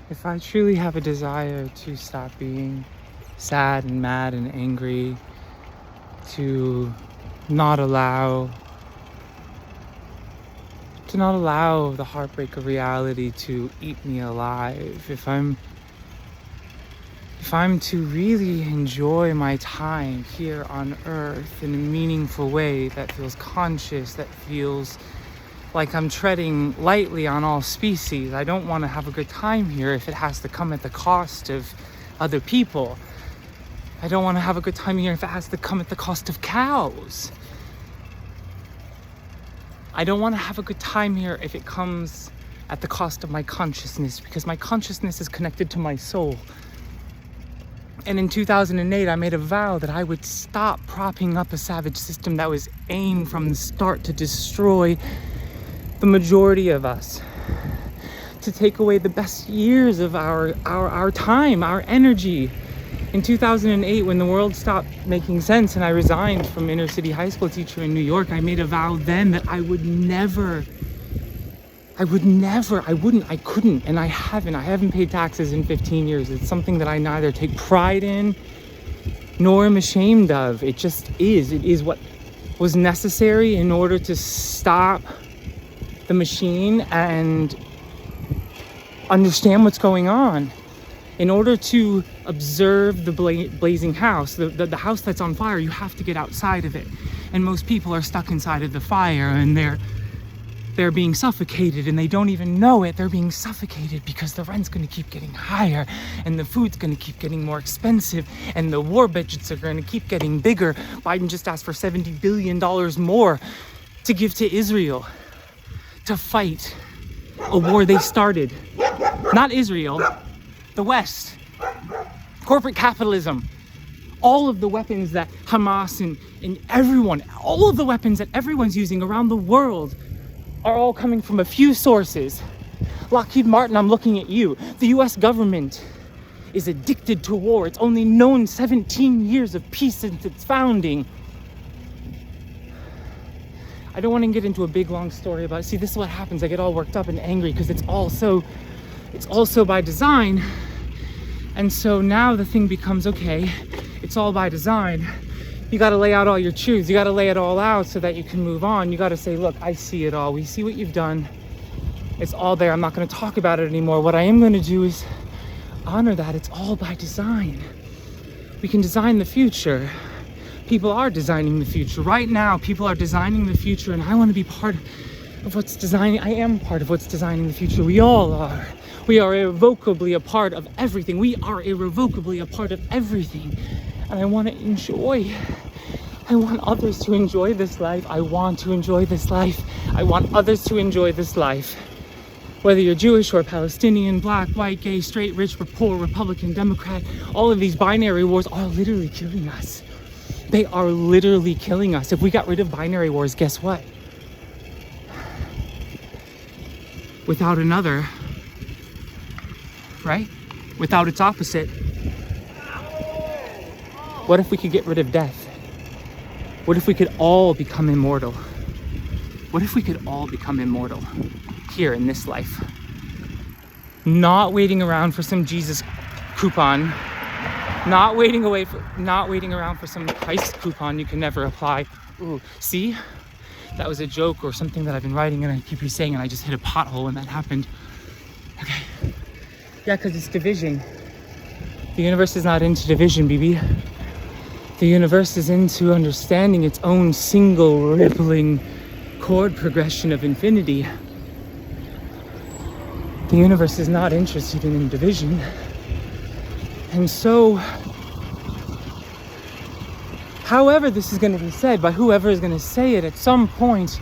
if I truly have a desire to stop being sad and mad and angry, to not allow the heartbreak of reality to eat me alive, if I'm to really enjoy my time here on earth in a meaningful way that feels conscious, that feels like I'm treading lightly on all species, I don't want to have a good time here if it has to come at the cost of other people. I don't want to have a good time here if it has to come at the cost of cows. I don't want to have a good time here if it comes at the cost of my consciousness, because my consciousness is connected to my soul. And in 2008, I made a vow that I would stop propping up a savage system that was aimed from the start to destroy the majority of us, to take away the best years of our time, our energy. In 2008, when the world stopped making sense and I resigned from inner city high school teacher in New York, I made a vow then that I couldn't, and I haven't paid taxes in 15 years. It's something that I neither take pride in nor am ashamed of. It just is. It is what was necessary in order to stop the machine and understand what's going on. In order to observe the blazing house, the house that's on fire, you have to get outside of it. And most people are stuck inside of the fire, and they're being suffocated, and they don't even know it. They're being suffocated because the rent's going to keep getting higher, and the food's going to keep getting more expensive, and the war budgets are going to keep getting bigger. Biden just asked for $70 billion more to give to Israel to fight a war they started. Not Israel, the West. Corporate capitalism. All of the weapons that Hamas and everyone, all of the weapons that everyone's using around the world are all coming from a few sources. Lockheed Martin, I'm looking at you. The US government is addicted to war. It's only known 17 years of peace since its founding. I don't want to get into a big long story about it. See, this is what happens. I get all worked up and angry because it's also by design. And so now the thing becomes, okay, it's all by design. You got to lay out all your truths. You got to lay it all out so that you can move on. You got to say, look, I see it all. We see what you've done. It's all there. I'm not going to talk about it anymore. What I am going to do is honor that. It's all by design. We can design the future. People are designing the future. Right now, people are designing the future, and I want to be part of what's designing. I am part of what's designing the future. We all are. We are irrevocably a part of everything. We are irrevocably a part of everything. And I want to enjoy. I want others to enjoy this life. I want to enjoy this life. I want others to enjoy this life. Whether you're Jewish or Palestinian, black, white, gay, straight, rich, or poor, Republican, Democrat, all of these binary wars are literally killing us. They are literally killing us. If we got rid of binary wars, guess what? Without another, right? Without its opposite. What if we could get rid of death? What if we could all become immortal? What if we could all become immortal here in this life? Not waiting around for some Jesus coupon, not waiting around for some Christ coupon you can never apply. Ooh, see? That was a joke or something that I've been writing and I keep re-saying, and I just hit a pothole when that happened. Okay. Yeah, because it's division. The universe is not into division, BB. The universe is into understanding its own single rippling chord progression of infinity. The universe is not interested in division. And so, however this is going to be said, by whoever is going to say it, at some point,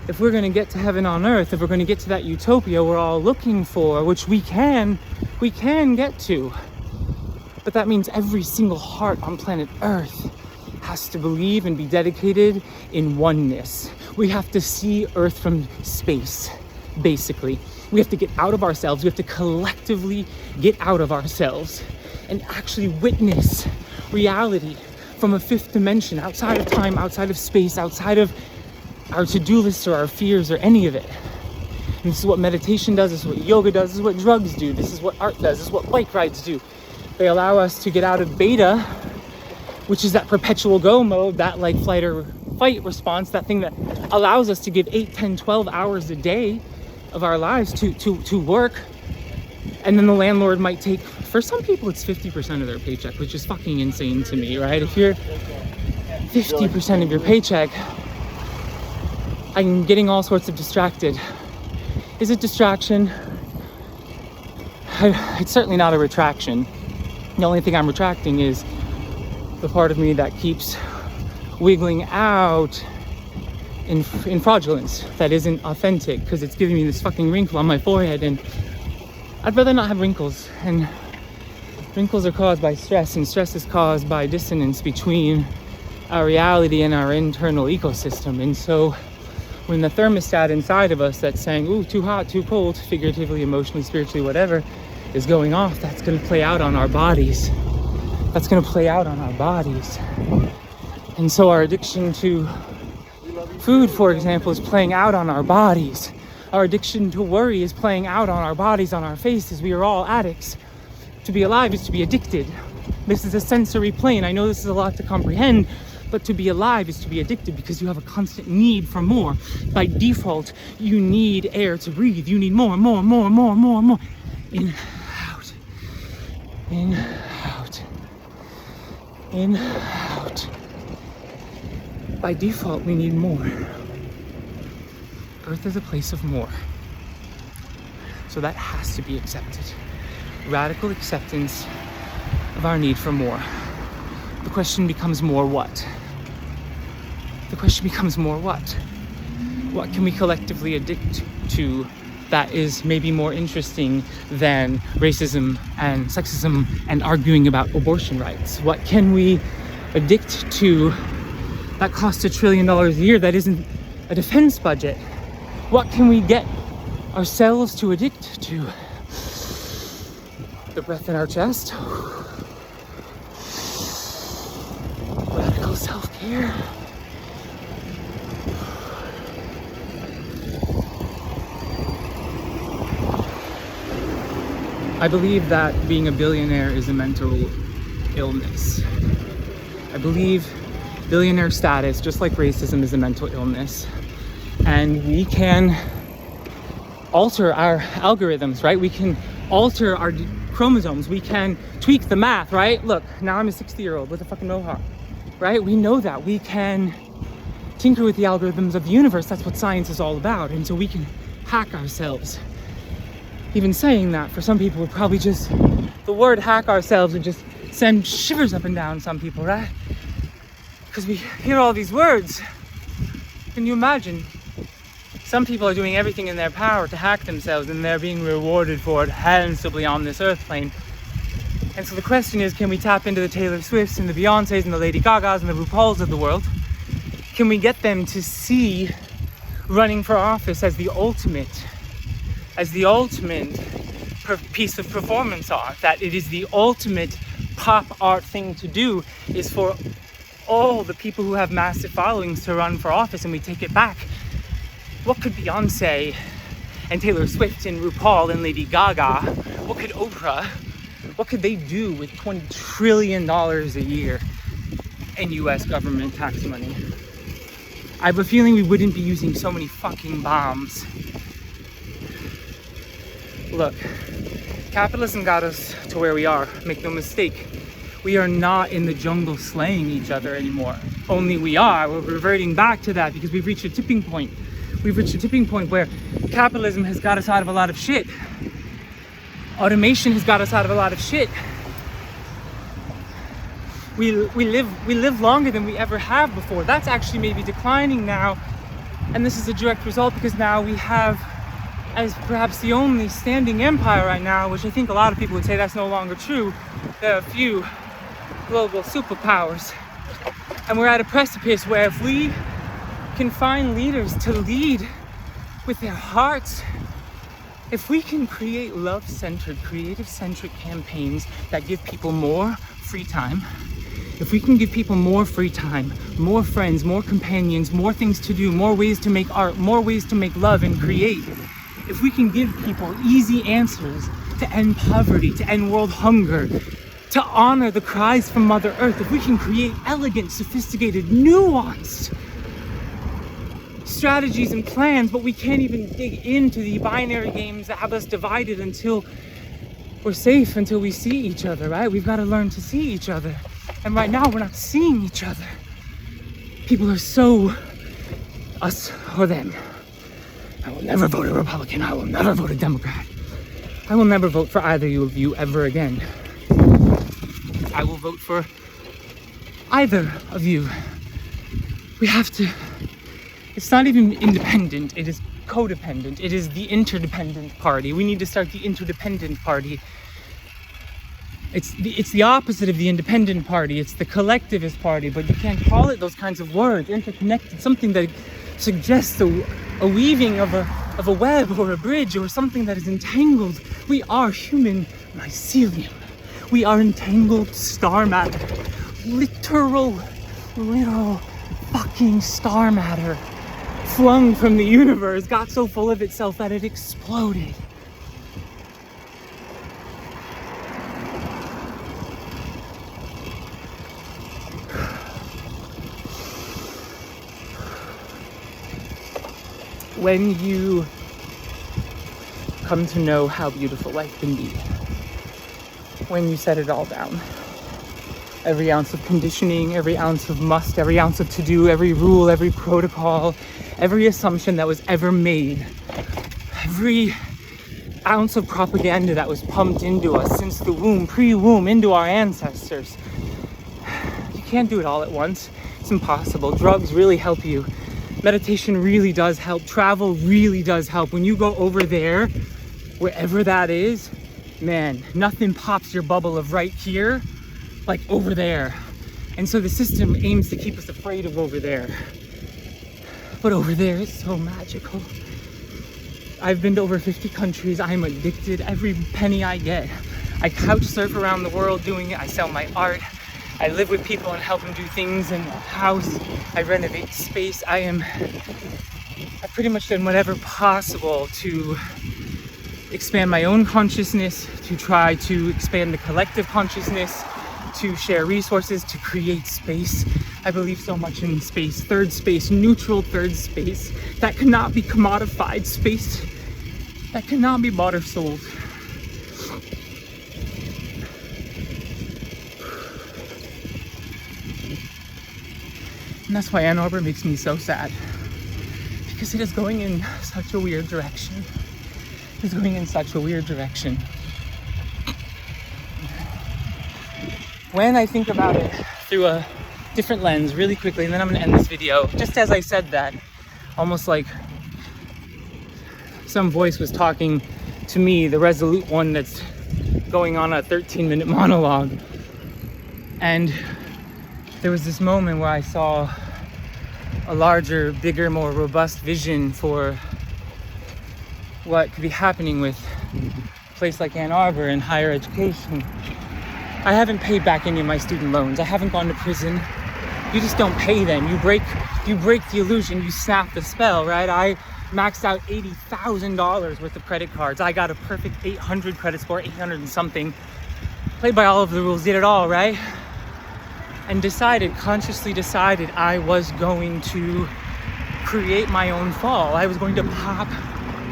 if we're going to get to heaven on earth, if we're going to get to that utopia we're all looking for, which we can get to. But that means every single heart on planet Earth has to believe and be dedicated in oneness. We have to see Earth from space, basically. We have to get out of ourselves. We have to collectively get out of ourselves and actually witness reality from a fifth dimension, outside of time, outside of space, outside of our to-do lists or our fears or any of it. And this is what meditation does, this is what yoga does, this is what drugs do, this is what art does, this is what bike rides do. They allow us to get out of beta, which is that perpetual go mode, that like flight or fight response, that thing that allows us to give 8, 10, 12 hours a day of our lives to work. And then the landlord might take, for some people it's 50% of their paycheck, which is fucking insane to me, right? If you're 50% of your paycheck, I'm getting all sorts of distracted. Is it distraction? It's certainly not a retraction. The only thing I'm retracting is the part of me that keeps wiggling out in fraudulence that isn't authentic, because it's giving me this fucking wrinkle on my forehead, and I'd rather not have wrinkles. And wrinkles are caused by stress, and stress is caused by dissonance between our reality and our internal ecosystem. And so when the thermostat inside of us that's saying, ooh, too hot, too cold, figuratively, emotionally, spiritually, whatever, is going off, that's going to play out on our bodies. That's going to play out on our bodies. And so our addiction to food, for example, is playing out on our bodies. Our addiction to worry is playing out on our bodies, on our faces. We are all addicts. To be alive is to be addicted. This is a sensory plane. I know this is a lot to comprehend, but to be alive is to be addicted, because you have a constant need for more. By default, you need air to breathe. You need more, more, more, more, more, more. In, out. In, out. In, out. By default, we need more. Earth is a place of more. So that has to be accepted. Radical acceptance of our need for more. The question becomes more what? The question becomes more what? What can we collectively addict to that is maybe more interesting than racism and sexism and arguing about abortion rights? What can we addict to that costs $1 trillion a year that isn't a defense budget? What can we get ourselves to addict to? The breath in our chest. Radical self-care. I believe that being a billionaire is a mental illness. I believe billionaire status, just like racism, is a mental illness. And we can alter our algorithms, right? We can alter our chromosomes. We can tweak the math, right? Look, now I'm a 60-year-old with a fucking mohawk, right? We know that. We can tinker with the algorithms of the universe. That's what science is all about. And so we can hack ourselves. Even saying that, for some people, would probably just, the word hack ourselves would just send shivers up and down some people, right? Because we hear all these words. Can you imagine? Some people are doing everything in their power to hack themselves, and they're being rewarded for it handsomely on this earth plane. And so the question is, can we tap into the Taylor Swifts and the Beyoncés and the Lady Gagas and the RuPauls of the world? Can we get them to see running for office as the ultimate piece of performance art, that it is the ultimate pop art thing to do, is for all the people who have massive followings to run for office, and we take it back? What could Beyonce and Taylor Swift and RuPaul and Lady Gaga, what could Oprah, what could they do with $20 trillion a year in US government tax money? I have a feeling we wouldn't be using so many fucking bombs. Look, capitalism got us to where we are, make no mistake. We are not in the jungle slaying each other anymore. Only we are. We're reverting back to that because we've reached a tipping point. We've reached a tipping point where capitalism has got us out of a lot of shit. Automation has got us out of a lot of shit. We live longer than we ever have before. That's actually maybe declining now. And this is a direct result because now we have, as perhaps the only standing empire right now, which I think a lot of people would say that's no longer true, there are a few global superpowers. And we're at a precipice where if we can find leaders to lead with their hearts, if we can create love-centered, creative-centric campaigns that give people more free time, if we can give people more free time, more friends, more companions, more things to do, more ways to make art, more ways to make love and create, if we can give people easy answers to end poverty, to end world hunger, to honor the cries from Mother Earth, if we can create elegant, sophisticated, nuanced strategies and plans, but we can't even dig into the binary games that have us divided until we're safe, until we see each other, right? We've got to learn to see each other. And right now, we're not seeing each other. People are so us or them. I will never vote a Republican. I will never vote a Democrat. I will never vote for either of you ever again. I will vote for either of you. We have to, it's not even independent, it is codependent. It is the interdependent party. We need to start the interdependent party. It's the opposite of the independent party. It's the collectivist party, but you can't call it those kinds of words. Interconnected, something that suggests a weaving of a web or a bridge or something that is entangled. We are human mycelium. We are entangled star matter. Literal fucking star matter flung from the universe, got so full of itself that it exploded. When you come to know how beautiful life can be, when you set it all down, every ounce of conditioning, every ounce of must, every ounce of to-do, every rule, every protocol, every assumption that was ever made, every ounce of propaganda that was pumped into us since the womb, pre-womb, into our ancestors. You can't do it all at once. It's impossible. Drugs really help you. Meditation really does help. Travel really does help. When you go over there, wherever that is, man, nothing pops your bubble of right here like over there. And so the system aims to keep us afraid of over there. But over there is so magical. I've been to over 50 countries. I'm addicted. Every penny I get. I couch surf around the world doing it. I sell my art. I live with people and help them do things in the house. I renovate space. I've pretty much done whatever possible to expand my own consciousness, to try to expand the collective consciousness, to share resources, to create space. I believe so much in space, third space, neutral third space, that cannot be commodified, space that cannot be bought or sold. And that's why Ann Arbor makes me so sad, because it is going in such a weird direction. It's going in such a weird direction. When I think about it through a different lens really quickly, and then I'm going to end this video, just as I said that, almost like some voice was talking to me, the resolute one that's going on a 13-minute monologue. And there was this moment where I saw a larger, bigger, more robust vision for what could be happening with a place like Ann Arbor and higher education. I haven't paid back any of my student loans. I haven't gone to prison. You just don't pay them. You break the illusion. You snap the spell, right? I maxed out $80,000 worth of credit cards. I got a perfect 800 credit score, 800 and something. Played by all of the rules, did it all, right? And consciously decided I was going to create my own fall. I was going to pop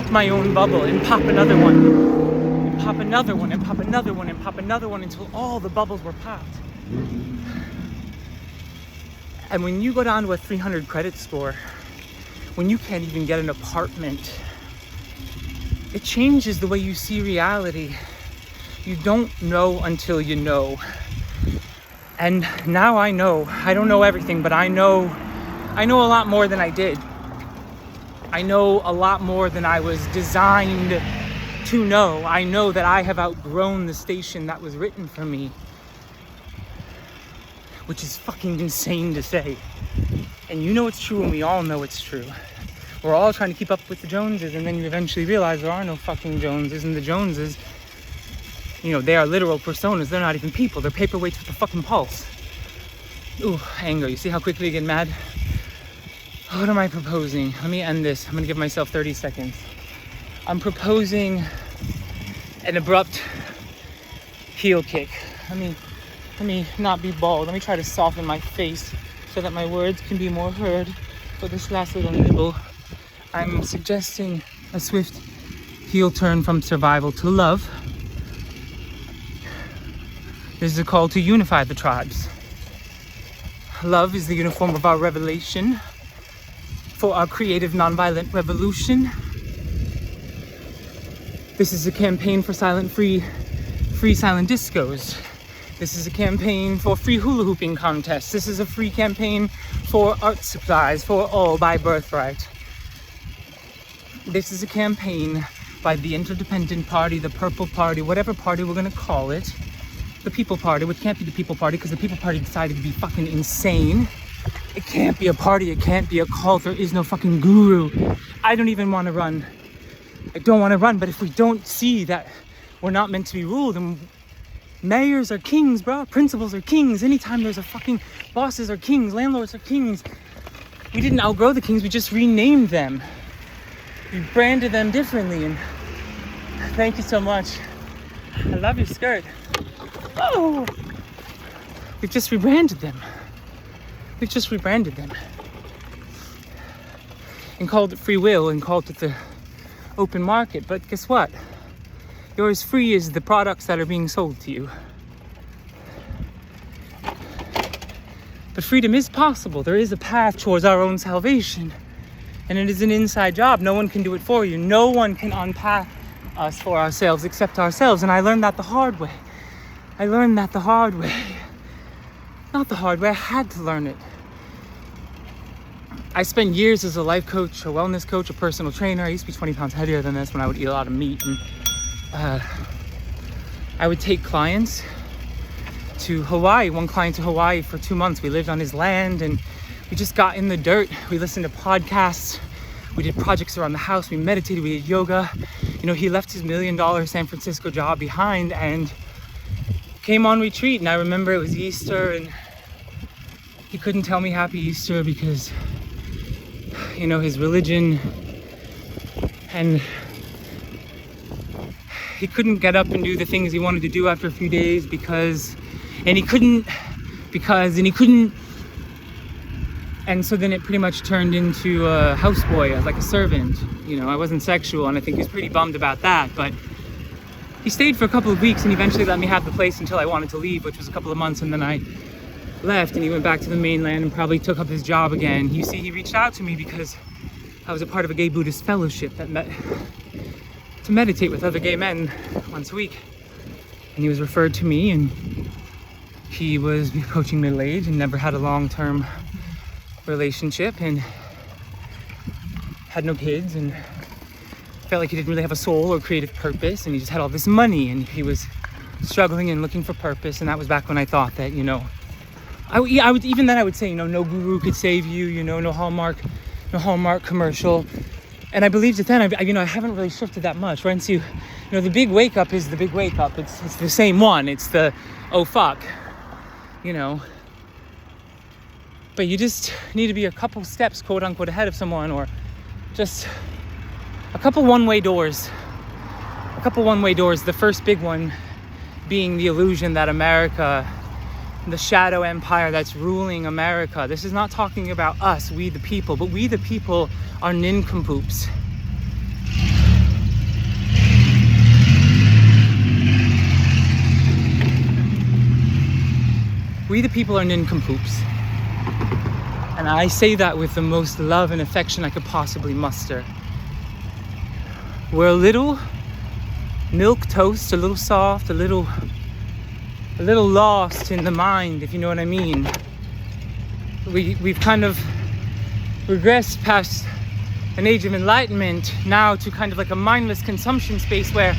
my own bubble and pop another one, and pop another one, and pop another one, and pop another one, until all the bubbles were popped. And when you go down to a 300 credit score, when you can't even get an apartment, it changes the way you see reality. You don't know until you know. And now I know. I don't know everything, but I know a lot more than I did. I know a lot more than I was designed to know. I know that I have outgrown the station that was written for me, which is fucking insane to say. And you know it's true, and we all know it's true. We're all trying to keep up with the Joneses, and then you eventually realize there are no fucking Joneses, and the Joneses, you know, they are literal personas. They're not even people. They're paperweights with a fucking pulse. Ooh, anger. You see how quickly I get mad? What am I proposing? Let me end this. I'm gonna give myself 30 seconds. I'm proposing an abrupt heel kick. Let me not be bald. Let me try to soften my face so that my words can be more heard. For this last little nibble, I'm suggesting a swift heel turn from survival to love. This is a call to unify the tribes. Love is the uniform of our revelation for our creative nonviolent revolution. This is a campaign for free silent discos. This is a campaign for free hula hooping contests. This is a free campaign for art supplies for all by birthright. This is a campaign by the Interdependent Party, the Purple Party, whatever party we're gonna call it. The People Party, which can't be the People Party because the People Party decided to be fucking insane. It can't be a party, it can't be a cult, there is no fucking guru. I don't even want to run. I don't want to run, but if we don't see that we're not meant to be ruled, and mayors are kings, bro. Principals are kings. Anytime there's a fucking bosses are kings, landlords are kings. We didn't outgrow the kings, we just renamed them. We branded them differently, and thank you so much. I love your skirt. Oh, we've just rebranded them. We've just rebranded them. And called it free will and called it the open market. But guess what? You're as free as the products that are being sold to you. But freedom is possible. There is a path towards our own salvation. And it is an inside job. No one can do it for you. No one can unpack us for ourselves except ourselves. And I learned that the hard way. Not the hard way, I had to learn it. I spent years as a life coach, a wellness coach, a personal trainer. I used to be 20 pounds heavier than this when I would eat a lot of meat. And I would take clients to Hawaii, one client to Hawaii for 2 months. We lived on his land and we just got in the dirt. We listened to podcasts. We did projects around the house. We meditated, we did yoga. You know, he left his $1 million San Francisco job behind and came on retreat. And I remember it was Easter and he couldn't tell me Happy Easter because, you know, his religion, and he couldn't get up and do the things he wanted to do after a few days and so then it pretty much turned into a houseboy, like a servant. You know, I wasn't sexual and I think he was pretty bummed about that, but he stayed for a couple of weeks and eventually let me have the place until I wanted to leave, which was a couple of months, and then I left and he went back to the mainland and probably took up his job again. You see, he reached out to me because I was a part of a gay Buddhist fellowship that met to meditate with other gay men once a week. And he was referred to me, and he was approaching middle age and never had a long-term relationship and had no kids and felt like he didn't really have a soul or creative purpose, and he just had all this money and he was struggling and looking for purpose. And that was back when I thought that, you know, I would say, you know, no guru could save you, you know, no Hallmark commercial. And I believed it then. I haven't really shifted that much. Once you know, the big wake up is the big wake up. It's the same one. It's the, oh fuck, you know. But you just need to be a couple steps, quote unquote, ahead of someone, or just a couple one-way doors. The first big one being the illusion that America, the shadow empire that's ruling America. This is not talking about us, we the people, but we the people are nincompoops. We the people are nincompoops. And I say that with the most love and affection I could possibly muster. We're a little milk toast, a little soft, a little lost in the mind, if you know what I mean. We've kind of regressed past an age of enlightenment now to kind of like a mindless consumption space where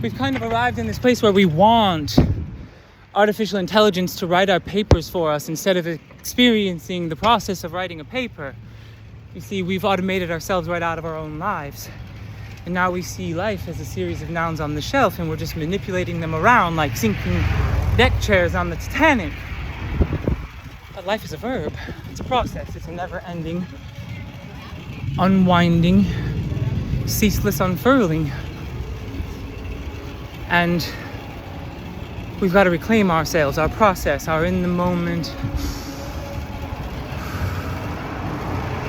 we've kind of arrived in this place where we want artificial intelligence to write our papers for us instead of experiencing the process of writing a paper. You see, we've automated ourselves right out of our own lives. And now we see life as a series of nouns on the shelf, and we're just manipulating them around like sinking deck chairs on the Titanic. But life is a verb. It's a process. It's a never-ending, unwinding, ceaseless unfurling. And we've got to reclaim ourselves, our process, our in-the-moment,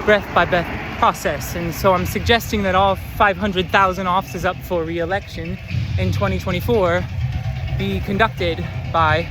breath-by-breath process. And so I'm suggesting that all 500,000 offices up for re-election in 2024 be conducted by